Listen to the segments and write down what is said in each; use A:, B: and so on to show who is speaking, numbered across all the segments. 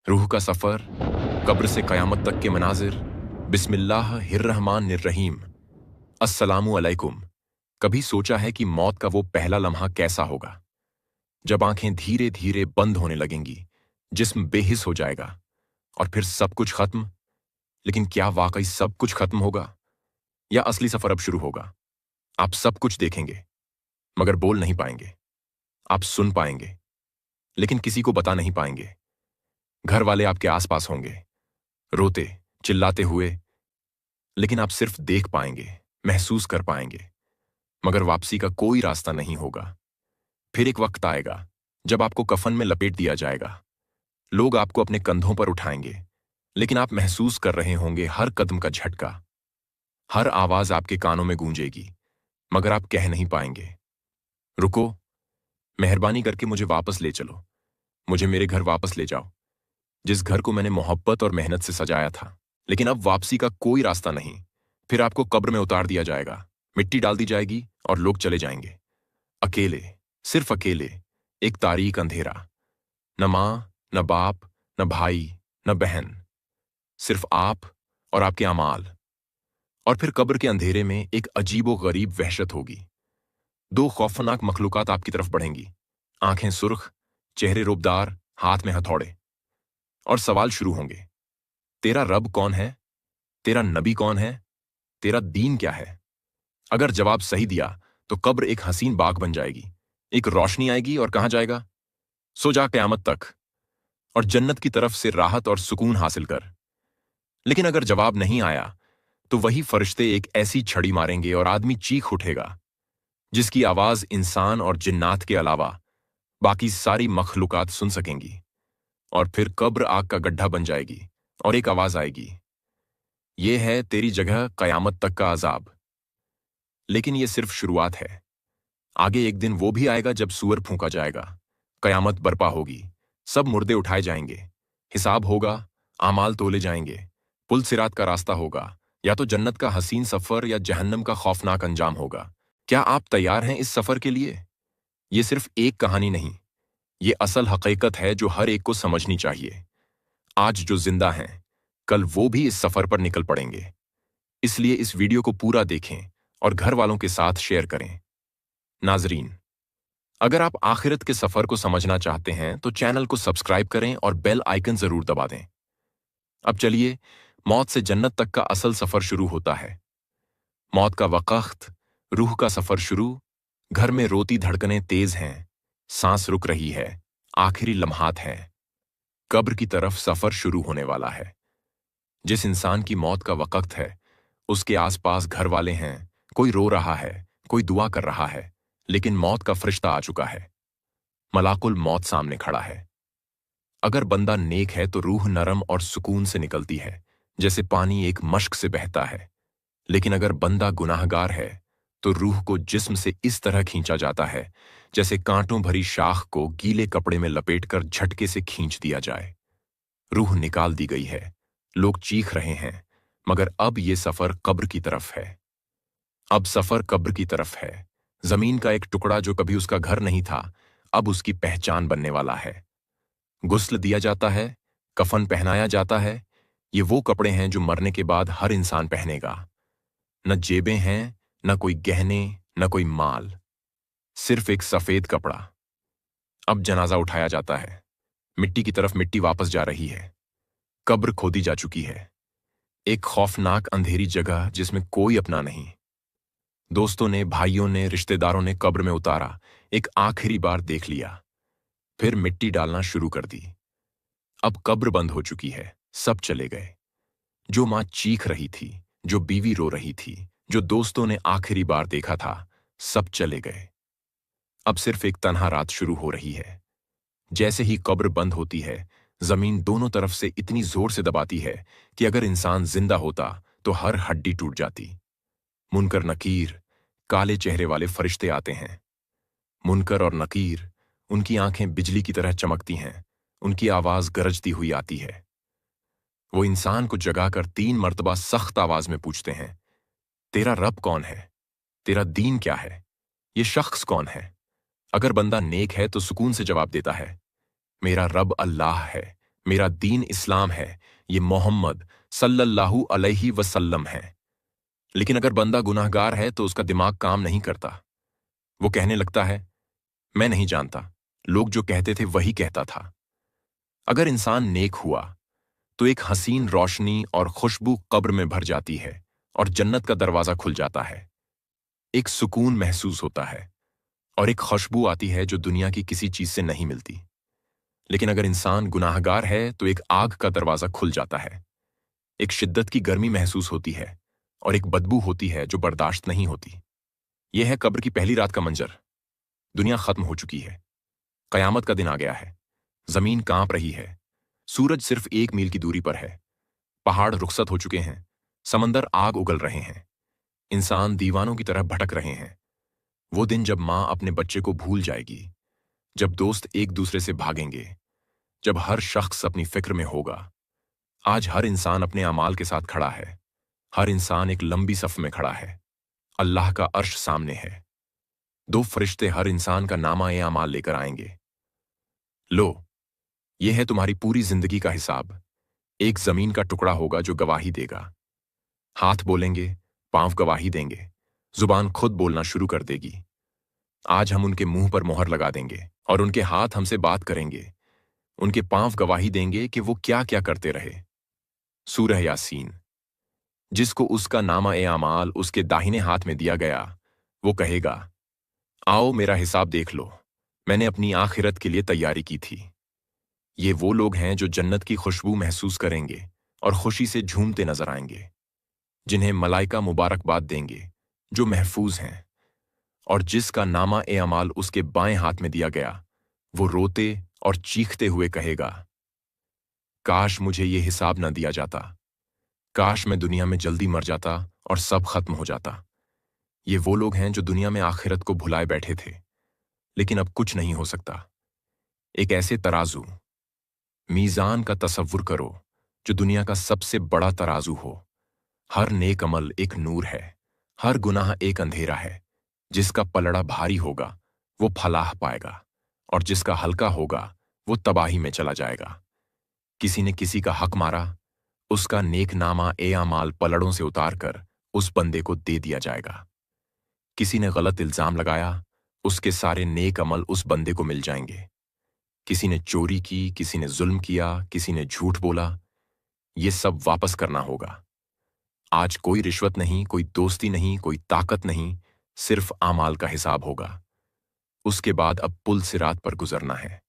A: रूह का सफ़र, कब्र से क़यामत तक के मनाजिर। बिस्मिल्लाहिर्रहमानिर्रहीम। अस्सलामु अलैकुम। कभी सोचा है कि मौत का वो पहला लम्हा कैसा होगा, जब आंखें धीरे धीरे बंद होने लगेंगी, जिस्म बेहिस हो जाएगा और फिर सब कुछ खत्म। लेकिन क्या वाकई सब कुछ खत्म होगा, या असली सफर अब शुरू होगा? आप सब कुछ देखेंगे मगर बोल नहीं पाएंगे। आप सुन पाएंगे लेकिन किसी को बता नहीं पाएंगे। घर वाले आपके आसपास होंगे, रोते चिल्लाते हुए, लेकिन आप सिर्फ देख पाएंगे, महसूस कर पाएंगे, मगर वापसी का कोई रास्ता नहीं होगा। फिर एक वक्त आएगा जब आपको कफन में लपेट दिया जाएगा। लोग आपको अपने कंधों पर उठाएंगे, लेकिन आप महसूस कर रहे होंगे हर कदम का झटका। हर आवाज आपके कानों में गूंजेगी, मगर आप कह नहीं पाएंगे, रुको, मेहरबानी करके मुझे वापस ले चलो, मुझे मेरे घर वापस ले जाओ, जिस घर को मैंने मोहब्बत और मेहनत से सजाया था। लेकिन अब वापसी का कोई रास्ता नहीं। फिर आपको कब्र में उतार दिया जाएगा, मिट्टी डाल दी जाएगी और लोग चले जाएंगे। अकेले, सिर्फ अकेले, एक तारीक अंधेरा। न माँ, न बाप, न भाई, न बहन, सिर्फ आप और आपके अमाल। और फिर कब्र के अंधेरे में एक अजीबो गरीब वहशत होगी। दो खौफनाक मखलूकात आपकी तरफ बढ़ेंगी, आंखें सुर्ख, चेहरे रूबदार, हाथ में हथौड़े। और सवाल शुरू होंगे, तेरा रब कौन है? तेरा नबी कौन है? तेरा दीन क्या है? अगर जवाब सही दिया तो कब्र एक हसीन बाग बन जाएगी, एक रोशनी आएगी और कहा जाएगा, सो जा क़यामत तक और जन्नत की तरफ से राहत और सुकून हासिल कर। लेकिन अगर जवाब नहीं आया तो वही फरिश्ते एक ऐसी छड़ी मारेंगे और आदमी चीख उठेगा, जिसकी आवाज इंसान और जिन्नात के अलावा बाकी सारी मखलूकात सुन सकेंगी। और फिर कब्र आग का गड्ढा बन जाएगी और एक आवाज आएगी, ये है तेरी जगह क़यामत तक का अजाब। लेकिन ये सिर्फ शुरुआत है। आगे एक दिन वो भी आएगा जब सूअर फूंका जाएगा, क़यामत बर्पा होगी, सब मुर्दे उठाए जाएंगे, हिसाब होगा, आमाल तोले जाएंगे, पुल सिरात का रास्ता होगा, या तो जन्नत का हसीन सफर या जहन्नम का खौफनाक अंजाम होगा। क्या आप तैयार हैं इस सफर के लिए? ये सिर्फ एक कहानी नहीं, ये असल हकीकत है जो हर एक को समझनी चाहिए। आज जो जिंदा हैं, कल वो भी इस सफर पर निकल पड़ेंगे। इसलिए इस वीडियो को पूरा देखें और घर वालों के साथ शेयर करें। नाजरीन, अगर आप आखिरत के सफर को समझना चाहते हैं तो चैनल को सब्सक्राइब करें और बेल आइकन जरूर दबा दें। अब चलिए, मौत से जन्नत तक का असल सफर शुरू होता है। मौत का वक्त, रूह का सफर शुरू। घर में रोती धड़कनें तेज हैं, सांस रुक रही है, आखिरी लम्हात हैं। कब्र की तरफ सफर शुरू होने वाला है। जिस इंसान की मौत का वक्त है, उसके आसपास घर वाले हैं, कोई रो रहा है, कोई दुआ कर रहा है, लेकिन मौत का फरिश्ता आ चुका है। मलाकुल मौत सामने खड़ा है। अगर बंदा नेक है तो रूह नरम और सुकून से निकलती है, जैसे पानी एक मश्क से बहता है। लेकिन अगर बंदा गुनाहगार है तो रूह को जिस्म से इस तरह खींचा जाता है जैसे कांटों भरी शाख को गीले कपड़े में लपेटकर झटके से खींच दिया जाए। रूह निकाल दी गई है, लोग चीख रहे हैं, मगर अब ये सफर कब्र की तरफ है। अब सफर कब्र की तरफ है। जमीन का एक टुकड़ा जो कभी उसका घर नहीं था, अब उसकी पहचान बनने वाला है। गुस्ल दिया जाता है, कफन पहनाया जाता है। ये वो कपड़े हैं जो मरने के बाद हर इंसान पहनेगा। न जेबें हैं, न कोई गहने, न कोई माल, सिर्फ एक सफेद कपड़ा। अब जनाजा उठाया जाता है। मिट्टी की तरफ मिट्टी वापस जा रही है। कब्र खोदी जा चुकी है, एक खौफनाक अंधेरी जगह जिसमें कोई अपना नहीं। दोस्तों ने, भाइयों ने, रिश्तेदारों ने कब्र में उतारा, एक आखिरी बार देख लिया, फिर मिट्टी डालना शुरू कर दी। अब कब्र बंद हो चुकी है, सब चले गए। जो मां चीख रही थी, जो बीवी रो रही थी, जो दोस्तों ने आखिरी बार देखा था, सब चले गए। अब सिर्फ एक तन्हा रात शुरू हो रही है। जैसे ही कब्र बंद होती है, जमीन दोनों तरफ से इतनी जोर से दबाती है कि अगर इंसान जिंदा होता तो हर हड्डी टूट जाती। मुनकर नकीर, काले चेहरे वाले फरिश्ते आते हैं। मुनकर और नकीर, उनकी आंखें बिजली की तरह चमकती हैं, उनकी आवाज गरजती हुई आती है। वो इंसान को जगाकर 3 मर्तबा सख्त आवाज में पूछते हैं, तेरा रब कौन है? तेरा दीन क्या है? ये शख्स कौन है? अगर बंदा नेक है तो सुकून से जवाब देता है, मेरा रब अल्लाह है, मेरा दीन इस्लाम है, ये मोहम्मद सल्लल्लाहु अलैहि वसल्लम है। लेकिन अगर बंदा गुनाहगार है तो उसका दिमाग काम नहीं करता। वो कहने लगता है, मैं नहीं जानता, लोग जो कहते थे वही कहता था। अगर इंसान नेक हुआ तो एक हसीन रोशनी और खुशबू कब्र में भर जाती है और जन्नत का दरवाजा खुल जाता है। एक सुकून महसूस होता है और एक खुशबू आती है जो दुनिया की किसी चीज से नहीं मिलती। लेकिन अगर इंसान गुनाहगार है तो एक आग का दरवाजा खुल जाता है। एक शिद्दत की गर्मी महसूस होती है और एक बदबू होती है जो बर्दाश्त नहीं होती। यह है कब्र की पहली रात का मंजर। दुनिया खत्म हो चुकी है, कयामत का दिन आ गया है। जमीन कांप रही है, सूरज सिर्फ 1 मील की दूरी पर है, पहाड़ रुखसत हो चुके हैं, समंदर आग उगल रहे हैं, इंसान दीवानों की तरह भटक रहे हैं। वो दिन जब माँ अपने बच्चे को भूल जाएगी, जब दोस्त एक दूसरे से भागेंगे, जब हर शख्स अपनी फिक्र में होगा। आज हर इंसान अपने अमाल के साथ खड़ा है, हर इंसान एक लंबी सफ में खड़ा है। अल्लाह का अर्श सामने है। 2 फरिश्ते हर इंसान का नामा ए अमाल लेकर आएंगे। लो, यह है तुम्हारी पूरी जिंदगी का हिसाब। एक जमीन का टुकड़ा होगा जो गवाही देगा। हाथ बोलेंगे, पांव गवाही देंगे, जुबान खुद बोलना शुरू कर देगी। आज हम उनके मुंह पर मोहर लगा देंगे और उनके हाथ हमसे बात करेंगे। उनके पांव गवाही देंगे कि वो क्या क्या करते रहे। सूरह यासीन। जिसको उसका नामा ए अमाल उसके दाहिने हाथ में दिया गया, वो कहेगा, आओ मेरा हिसाब देख लो, मैंने अपनी आखिरत के लिए तैयारी की थी। ये वो लोग हैं जो जन्नत की खुशबू महसूस करेंगे और खुशी से झूमते नजर आएंगे, जिन्हें मलाइका मुबारकबाद देंगे, जो महफूज हैं। और जिसका नामा ए अमाल उसके बाएं हाथ में दिया गया, वो रोते और चीखते हुए कहेगा, काश मुझे ये हिसाब न दिया जाता, काश मैं दुनिया में जल्दी मर जाता और सब खत्म हो जाता। ये वो लोग हैं जो दुनिया में आखिरत को भुलाए बैठे थे, लेकिन अब कुछ नहीं हो सकता। एक ऐसे तराजू, मीज़ान का तसव्वुर करो जो दुनिया का सबसे बड़ा तराजू हो। हर नेक अमल एक नूर है, हर गुनाह एक अंधेरा है। जिसका पलड़ा भारी होगा वो फलाह पाएगा और जिसका हल्का होगा वो तबाही में चला जाएगा। किसी ने किसी का हक मारा, उसका नेक नामा ए अमाल पलड़ों से उतार कर उस बंदे को दे दिया जाएगा। किसी ने गलत इल्जाम लगाया, उसके सारे नेक अमल उस बंदे को मिल जाएंगे। किसी ने चोरी की, किसी ने जुल्म किया, किसी ने झूठ बोला, ये सब वापस करना होगा। आज कोई रिश्वत नहीं, कोई दोस्ती नहीं, कोई ताकत नहीं, सिर्फ आमाल का हिसाब होगा। उसके बाद अब पुल सिरात पर गुजरना है।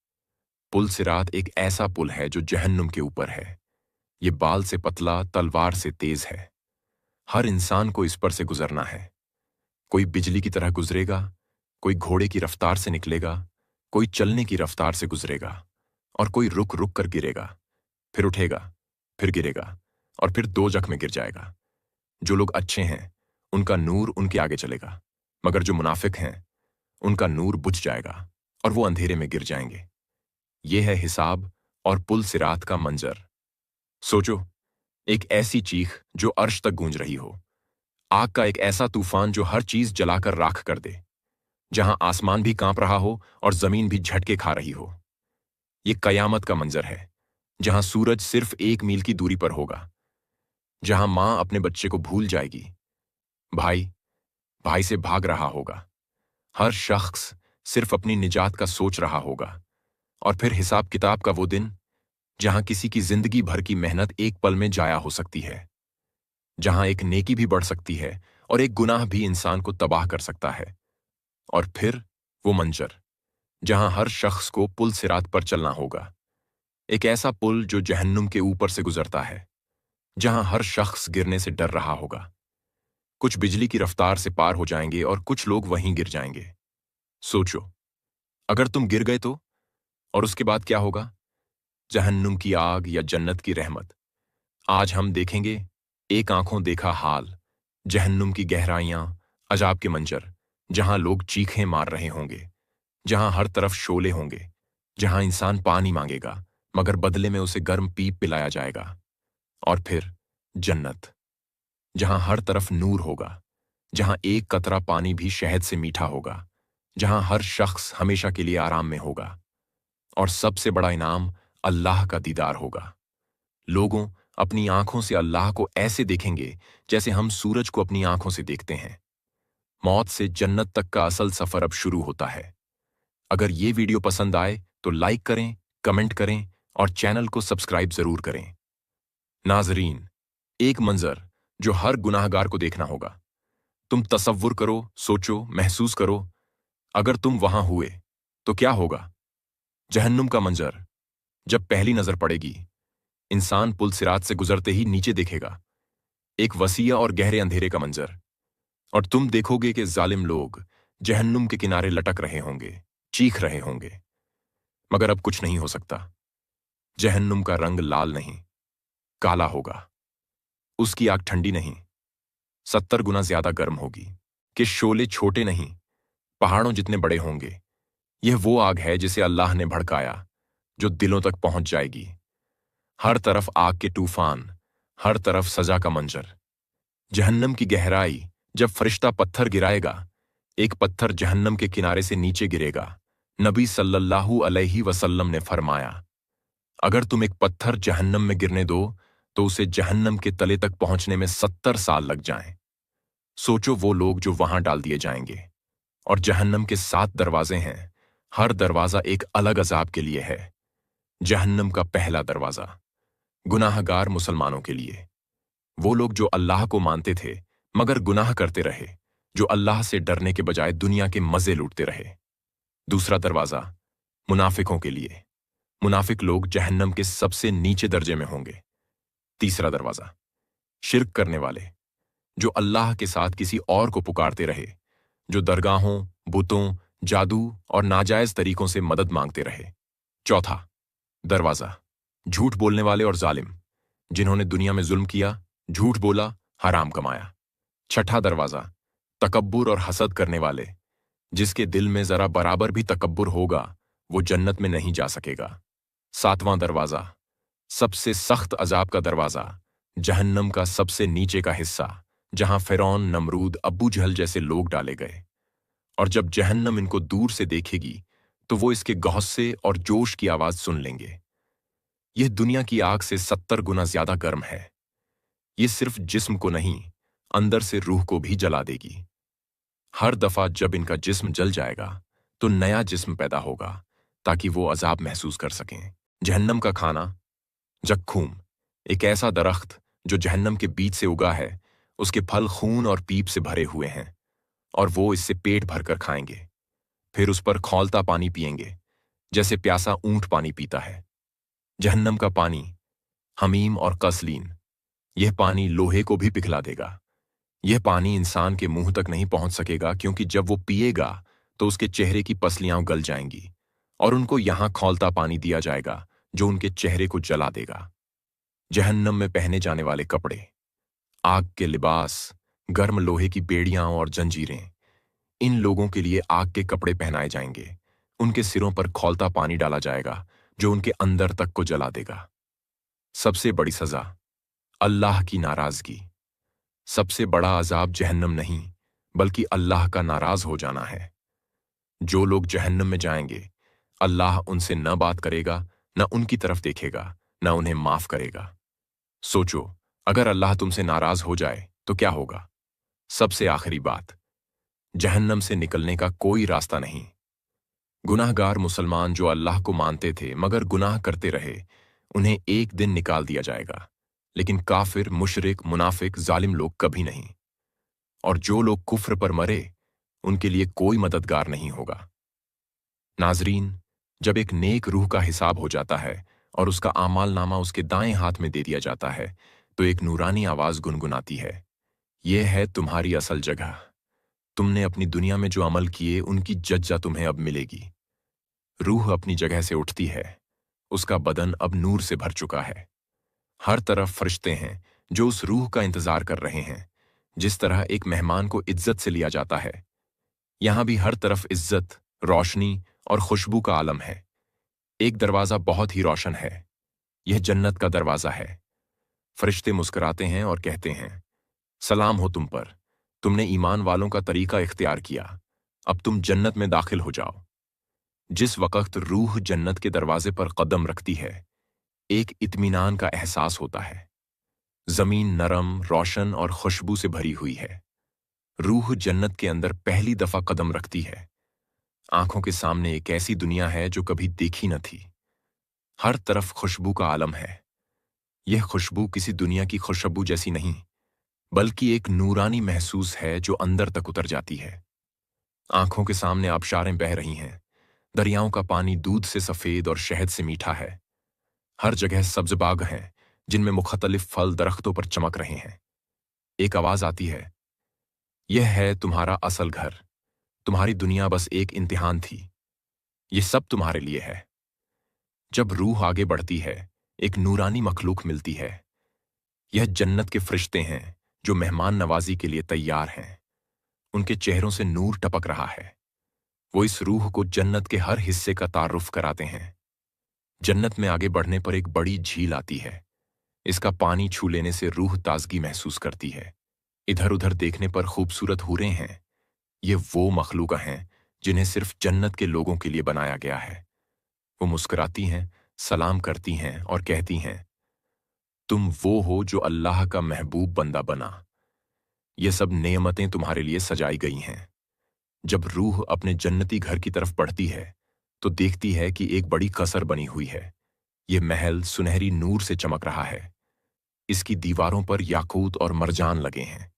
A: पुल सिरात एक ऐसा पुल है जो जहन्नुम के ऊपर है। ये बाल से पतला, तलवार से तेज है। हर इंसान को इस पर से गुजरना है। कोई बिजली की तरह गुजरेगा, कोई घोड़े की रफ्तार से निकलेगा, कोई चलने की रफ्तार से गुजरेगा और कोई रुक रुक कर गिरेगा, फिर उठेगा, फिर गिरेगा और फिर 2 जख में गिर जाएगा। जो लोग अच्छे हैं उनका नूर उनके आगे चलेगा, मगर जो मुनाफिक हैं उनका नूर बुझ जाएगा और वो अंधेरे में गिर जाएंगे। यह है हिसाब और पुल सिरात का मंजर। सोचो, एक ऐसी चीख जो अर्श तक गूंज रही हो, आग का एक ऐसा तूफान जो हर चीज जलाकर राख कर दे, जहां आसमान भी कांप रहा हो और जमीन भी झटके खा रही हो। ये कयामत का मंजर है, जहां सूरज सिर्फ 1 मील की दूरी पर होगा, जहां मां अपने बच्चे को भूल जाएगी, भाई भाई से भाग रहा होगा, हर शख्स सिर्फ अपनी निजात का सोच रहा होगा। और फिर हिसाब किताब का वो दिन, जहां किसी की जिंदगी भर की मेहनत एक पल में जाया हो सकती है, जहां एक नेकी भी बढ़ सकती है और एक गुनाह भी इंसान को तबाह कर सकता है। और फिर वो मंजर, जहां हर शख्स को पुल सिरात पर चलना होगा, एक ऐसा पुल जो जहन्नुम के ऊपर से गुजरता है, जहां हर शख्स गिरने से डर रहा होगा। कुछ बिजली की रफ्तार से पार हो जाएंगे और कुछ लोग वहीं गिर जाएंगे। सोचो, अगर तुम गिर गए तो? और उसके बाद क्या होगा? जहन्नुम की आग या जन्नत की रहमत? आज हम देखेंगे एक आंखों देखा हाल, जहन्नुम की गहराइयां, अजाब के मंजर, जहां लोग चीखें मार रहे होंगे, जहां हर तरफ शोले होंगे, जहां इंसान पानी मांगेगा मगर बदले में उसे गर्म पीप पिलाया जाएगा। और फिर जन्नत, जहां हर तरफ नूर होगा, जहां एक कतरा पानी भी शहद से मीठा होगा, जहां हर शख्स हमेशा के लिए आराम में होगा। और सबसे बड़ा इनाम अल्लाह का दीदार होगा। लोगों अपनी आंखों से अल्लाह को ऐसे देखेंगे जैसे हम सूरज को अपनी आंखों से देखते हैं। मौत से जन्नत तक का असल सफर अब शुरू होता है। अगर ये वीडियो पसंद आए तो लाइक करें, कमेंट करें और चैनल को सब्सक्राइब जरूर करें। नाजरीन, एक मंजर जो हर गुनाहगार को देखना होगा। तुम तसव्वुर करो, सोचो, महसूस करो, अगर तुम वहां हुए तो क्या होगा। जहन्नुम का मंजर जब पहली नजर पड़ेगी, इंसान पुल सिरात से गुजरते ही नीचे देखेगा, एक वसीया और गहरे अंधेरे का मंजर, और तुम देखोगे कि जालिम लोग जहन्नुम के किनारे लटक रहे होंगे, चीख रहे होंगे। मगर अब कुछ नहीं हो सकता। जहन्नुम का रंग लाल नहीं, काला होगा। उसकी आग ठंडी नहीं, 70 गुना ज्यादा गर्म होगी। कि शोले छोटे नहीं, पहाड़ों जितने बड़े होंगे। यह वो आग है जिसे अल्लाह ने भड़काया, जो दिलों तक पहुंच जाएगी। हर तरफ आग के तूफान, हर तरफ सजा का मंजर। जहन्नम की गहराई जब फरिश्ता पत्थर गिराएगा, एक पत्थर जहन्नम के किनारे से नीचे गिरेगा। नबी सल्लल्लाहु अलैहि वसल्लम ने फरमाया, अगर तुम एक पत्थर जहन्नम में गिरने दो तो उसे जहन्नम के तले तक पहुंचने में 70 साल लग जाएं। सोचो वो लोग जो वहां डाल दिए जाएंगे। और जहन्नम के 7 दरवाजे हैं, हर दरवाजा एक अलग अजाब के लिए है। जहन्नम का पहला दरवाजा गुनाहगार मुसलमानों के लिए, वो लोग जो अल्लाह को मानते थे मगर गुनाह करते रहे, जो अल्लाह से डरने के बजाय दुनिया के मजे लूटते रहे। दूसरा दरवाजा मुनाफिकों के लिए, मुनाफिक लोग जहन्नम के सबसे नीचे दर्जे में होंगे। तीसरा दरवाजा शिर्क करने वाले, जो अल्लाह के साथ किसी और को पुकारते रहे, जो दरगाहों, बुतों, जादू और नाजायज तरीकों से मदद मांगते रहे। चौथा दरवाजा झूठ बोलने वाले और जालिम, जिन्होंने दुनिया में जुल्म किया, झूठ बोला, हराम कमाया। छठा दरवाजा तकब्बुर और हसद करने वाले, जिसके दिल में जरा बराबर भी तकब्बुर होगा वो जन्नत में नहीं जा सकेगा। सातवां दरवाजा सबसे सख्त अजाब का दरवाजा, जहन्नम का सबसे नीचे का हिस्सा, जहां फिरौन, नमरूद, अब्बू जहल जैसे लोग डाले गए। और जब जहन्नम इनको दूर से देखेगी तो वो इसके गौस्से और जोश की आवाज सुन लेंगे। यह दुनिया की आग से 70 गुना ज्यादा गर्म है। ये सिर्फ जिस्म को नहीं, अंदर से रूह को भी जला देगी। हर दफा जब इनका जिस्म जल जाएगा तो नया जिस्म पैदा होगा ताकि वो अजाब महसूस कर सकें। जहन्नम का खाना जक्खूम, एक ऐसा दरख्त जो जहन्नम के बीच से उगा है। उसके फल खून और पीप से भरे हुए हैं और वो इससे पेट भरकर खाएंगे। फिर उस पर खौलता पानी पिएंगे जैसे प्यासा ऊंट पानी पीता है। जहन्नम का पानी हमीम और कसलीन, यह पानी लोहे को भी पिघला देगा। यह पानी इंसान के मुंह तक नहीं पहुंच सकेगा, क्योंकि जब वो पिएगा तो उसके चेहरे की पसलियां गल जाएंगी और उनको यहां खौलता पानी दिया जाएगा जो उनके चेहरे को जला देगा। जहन्नम में पहने जाने वाले कपड़े, आग के लिबास, गर्म लोहे की बेड़ियां और जंजीरें, इन लोगों के लिए आग के कपड़े पहनाए जाएंगे। उनके सिरों पर खौलता पानी डाला जाएगा जो उनके अंदर तक को जला देगा। सबसे बड़ी सजा अल्लाह की नाराजगी। सबसे बड़ा अजाब जहन्नम नहीं बल्कि अल्लाह का नाराज हो जाना है। जो लोग जहन्नम में जाएंगे, अल्लाह उनसे न बात करेगा, न उनकी तरफ देखेगा, न उन्हें माफ करेगा। सोचो, अगर अल्लाह तुमसे नाराज हो जाए तो क्या होगा। सबसे आखिरी बात, जहन्नम से निकलने का कोई रास्ता नहीं। गुनाहगार मुसलमान जो अल्लाह को मानते थे मगर गुनाह करते रहे, उन्हें एक दिन निकाल दिया जाएगा, लेकिन काफिर, मुशरिक, मुनाफिक, जालिम लोग कभी नहीं। और जो लोग कुफ्र पर मरे, उनके लिए कोई मददगार नहीं होगा। नाजरीन, जब एक नेक रूह का हिसाब हो जाता है और उसका आमाल नामा उसके दाएं हाथ में दे दिया जाता है तो एक नूरानी आवाज गुनगुनाती है, यह है तुम्हारी असल जगह। तुमने अपनी दुनिया में जो अमल किए उनकी जज्जा तुम्हें अब मिलेगी। रूह अपनी जगह से उठती है, उसका बदन अब नूर से भर चुका है। हर तरफ फरिश्ते हैं जो उस रूह का इंतजार कर रहे हैं। जिस तरह एक मेहमान को इज्जत से लिया जाता है, यहां भी हर तरफ इज्जत, रोशनी और खुशबू का आलम है। एक दरवाजा बहुत ही रोशन है, यह जन्नत का दरवाजा है। फरिश्ते मुस्कुराते हैं और कहते हैं, सलाम हो तुम पर, तुमने ईमान वालों का तरीका इख्तियार किया, अब तुम जन्नत में दाखिल हो जाओ। जिस वक्त रूह जन्नत के दरवाजे पर कदम रखती है, एक इत्मीनान का एहसास होता है। जमीन नरम, रोशन और खुशबू से भरी हुई है। रूह जन्नत के अंदर पहली दफा कदम रखती है। आंखों के सामने एक ऐसी दुनिया है जो कभी देखी न थी। हर तरफ खुशबू का आलम है। यह खुशबू किसी दुनिया की खुशबू जैसी नहीं, बल्कि एक नूरानी महसूस है जो अंदर तक उतर जाती है। आंखों के सामने आबशारें बह रही हैं। दरियाओं का पानी दूध से सफेद और शहद से मीठा है। हर जगह सब्ज बाग हैं जिनमें मुख्तलिफ फल दरख्तों पर चमक रहे हैं। एक आवाज आती है, यह है तुम्हारा असल घर। तुम्हारी दुनिया बस एक इम्तिहान थी। ये सब तुम्हारे लिए है। जब रूह आगे बढ़ती है, एक नूरानी मखलूक मिलती है। यह जन्नत के फरिश्ते हैं जो मेहमान नवाजी के लिए तैयार हैं। उनके चेहरों से नूर टपक रहा है। वो इस रूह को जन्नत के हर हिस्से का तारुफ कराते हैं। जन्नत में आगे बढ़ने पर एक बड़ी झील आती है। इसका पानी छू लेने से रूह ताजगी महसूस करती है। इधर उधर देखने पर खूबसूरत हूरें हैं। ये वो मखलूका हैं जिन्हें सिर्फ जन्नत के लोगों के लिए बनाया गया है। वो मुस्कुराती हैं, सलाम करती हैं और कहती हैं, तुम वो हो जो अल्लाह का महबूब बंदा बना। ये सब नेमतें तुम्हारे लिए सजाई गई हैं। जब रूह अपने जन्नती घर की तरफ बढ़ती है तो देखती है कि एक बड़ी कसर बनी हुई है। ये महल सुनहरी नूर से चमक रहा है। इसकी दीवारों पर याकूत और मरजान लगे हैं।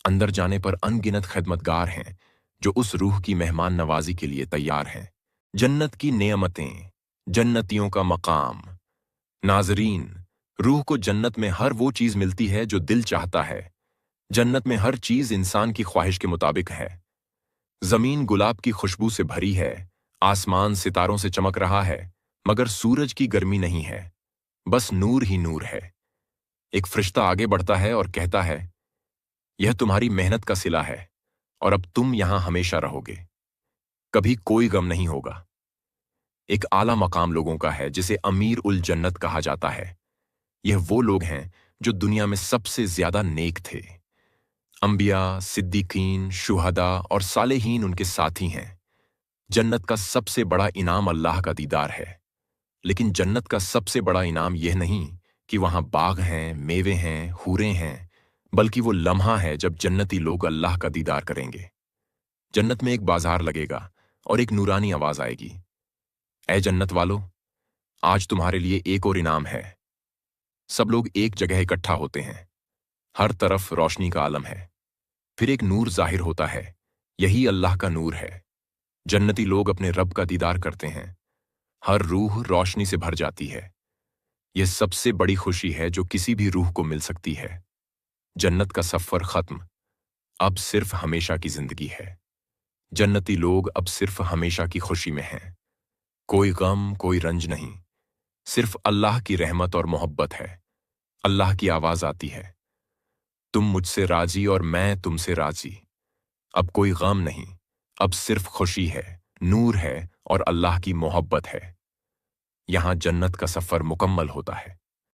A: अंदर जाने पर अनगिनत खिदमतगार हैं जो उस रूह की मेहमान नवाजी के लिए तैयार हैं। जन्नत की नेमतें, जन्नतियों का मकाम। नाजरीन, रूह को जन्नत में हर वो चीज मिलती है जो दिल चाहता है। जन्नत में हर चीज इंसान की ख्वाहिश के मुताबिक है। जमीन गुलाब की खुशबू से भरी है। आसमान सितारों से चमक रहा है, मगर सूरज की गर्मी नहीं है। बस नूर ही नूर है। एक फरिश्ता आगे बढ़ता है और कहता है, यह तुम्हारी मेहनत का सिला है और अब तुम यहां हमेशा रहोगे। कभी कोई गम नहीं होगा। एक आला मकाम लोगों का है जिसे अमीर उल जन्नत कहा जाता है। यह वो लोग हैं जो दुनिया में सबसे ज्यादा नेक थे। अंबिया, सिद्दीकीन, शुहदा और सालेहीन उनके साथी हैं। जन्नत का सबसे बड़ा इनाम अल्लाह का दीदार है। लेकिन जन्नत का सबसे बड़ा इनाम यह नहीं कि वहां बाग हैं, मेवे हैं, हूरें हैं, बल्कि वो लम्हा है जब जन्नती लोग अल्लाह का दीदार करेंगे। जन्नत में एक बाजार लगेगा और एक नूरानी आवाज आएगी, ऐ जन्नत वालों, आज तुम्हारे लिए एक और इनाम है। सब लोग एक जगह इकट्ठा होते हैं। हर तरफ रोशनी का आलम है। फिर एक नूर जाहिर होता है। यही अल्लाह का नूर है। जन्नती लोग अपने रब का दीदार करते हैं। हर रूह रोशनी से भर जाती है। यह सबसे बड़ी खुशी है जो किसी भी रूह को मिल सकती है। जन्नत का सफर खत्म। अब सिर्फ हमेशा की जिंदगी है। जन्नती लोग अब सिर्फ हमेशा की खुशी में हैं। कोई गम, कोई रंज नहीं। सिर्फ अल्लाह की रहमत और मोहब्बत है। अल्लाह की आवाज आती है, तुम मुझसे राजी और मैं तुमसे राजी। अब कोई गम नहीं, अब सिर्फ खुशी है, नूर है और अल्लाह की मोहब्बत है। यहां जन्नत का सफर मुकम्मल होता है।